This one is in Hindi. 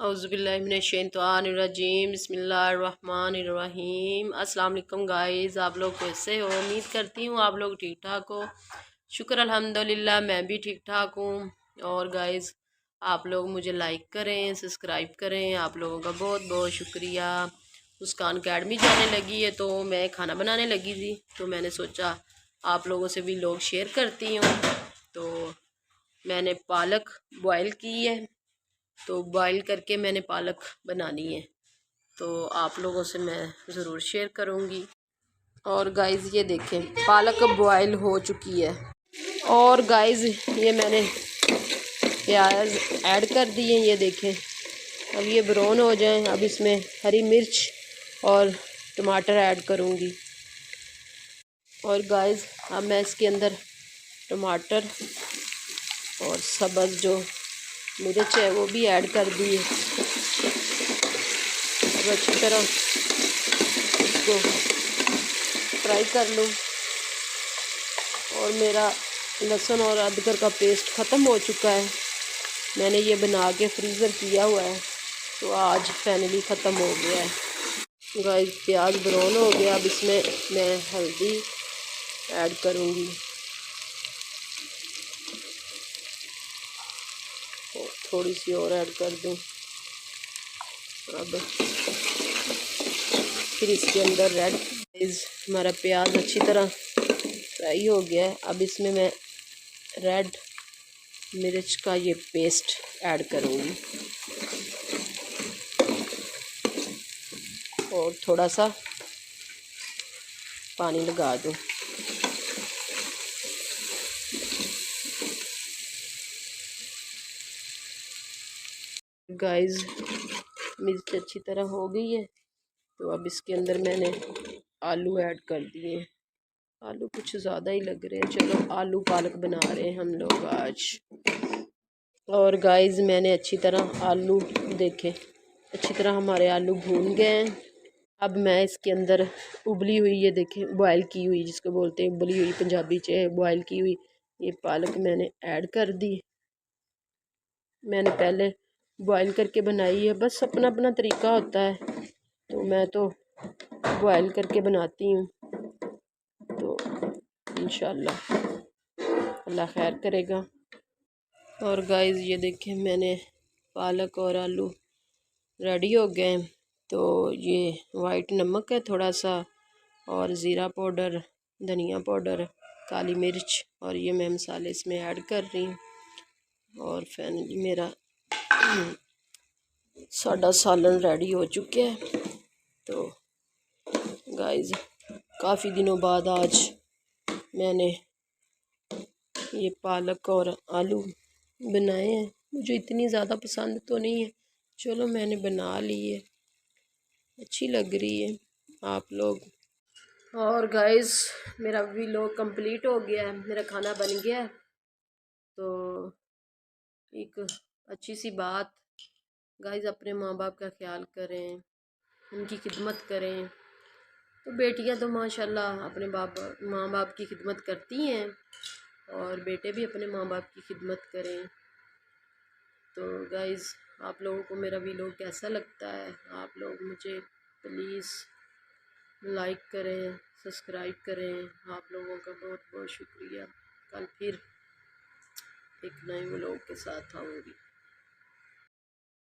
औज़ुबिल्लाहिमिनश्शैतानिर्रजीम बिस्मिल्लाहिर्रहमानिर्रहीम। अस्सलाम वालेकुम गाइस, आप लोग कैसे हो? उम्मीद करती हूँ आप लोग ठीक ठाक हो। शुक्र अल्हम्दुलिल्लाह मैं भी ठीक ठाक हूँ। और गाइस आप लोग मुझे लाइक करें, सब्सक्राइब करें, आप लोगों का बहुत बहुत शुक्रिया। मुस्कान अकेडमी जाने लगी है तो मैं खाना बनाने लगी थी, तो मैंने सोचा आप लोगों से भी लोग शेयर करती हूँ। तो मैंने पालक बॉयल की है, तो बॉईल करके मैंने पालक बनानी है, तो आप लोगों से मैं ज़रूर शेयर करूँगी। और गाइस ये देखें पालक बॉईल हो चुकी है। और गाइस ये मैंने प्याज ऐड कर दिए, ये देखें। अब ये ब्राउन हो जाएं, अब इसमें हरी मिर्च और टमाटर ऐड करूँगी। और गाइस अब मैं इसके अंदर टमाटर और सब्ज़ जो मिर्च है वो भी ऐड कर दी है। अब अच्छी तरह इसको फ्राई कर लूँ। और मेरा लहसुन और अदरक का पेस्ट ख़त्म हो चुका है, मैंने ये बना के फ्रीज़र किया हुआ है, तो आज फाइनली ख़त्म हो गया है। गाइस प्याज ब्राउन हो गया, अब इसमें मैं हल्दी ऐड करूँगी। थोड़ी सी और ऐड कर दूँ। अब फिर इसके अंदर रेड हमारा प्याज अच्छी तरह फ्राई हो गया है। अब इसमें मैं रेड मिर्च का ये पेस्ट ऐड करूँगी और थोड़ा सा पानी लगा दूँ। गाइस मिर्च अच्छी तरह हो गई है, तो अब इसके अंदर मैंने आलू ऐड कर दिए। आलू कुछ ज़्यादा ही लग रहे हैं, चलो आलू पालक बना रहे हैं हम लोग आज। और गाइस मैंने अच्छी तरह आलू देखे, अच्छी तरह हमारे आलू भून गए हैं। अब मैं इसके अंदर उबली हुई, ये देखें बॉयल की हुई, जिसको बोलते हैं उबली हुई पंजाबी च बॉयल की हुई, ये पालक मैंने ऐड कर दी। मैंने पहले बॉयल करके बनाई है, बस अपना अपना तरीका होता है, तो मैं तो बॉयल करके बनाती हूँ। तो इंशाल्लाह अल्लाह खैर करेगा। और गाइस ये देखें मैंने पालक और आलू रेडी हो गए। तो ये वाइट नमक है थोड़ा सा, और ज़ीरा पाउडर, धनिया पाउडर, काली मिर्च, और ये मैं मसाले इसमें ऐड कर रही हूँ। और फाइनली मेरा सादा सालन रेडी हो चुके हैं। तो गाइस काफ़ी दिनों बाद आज मैंने ये पालक और आलू बनाए हैं। मुझे इतनी ज़्यादा पसंद तो नहीं है, चलो मैंने बना ली है, अच्छी लग रही है आप लोग। और गाइस मेरा व्लॉग कंप्लीट हो गया है, मेरा खाना बन गया है। तो एक अच्छी सी बात गाइस, अपने माँ बाप का ख्याल करें, उनकी खिदमत करें। तो बेटियां तो माशाल्लाह अपने माँ बाप की खिदमत करती हैं, और बेटे भी अपने माँ बाप की खिदमत करें। तो गाइस आप लोगों को मेरा व्लॉग कैसा लगता है? आप लोग मुझे प्लीज़ लाइक करें, सब्सक्राइब करें। आप लोगों का बहुत बहुत शुक्रिया। कल फिर एक नए व्लॉग के साथ आऊँगी।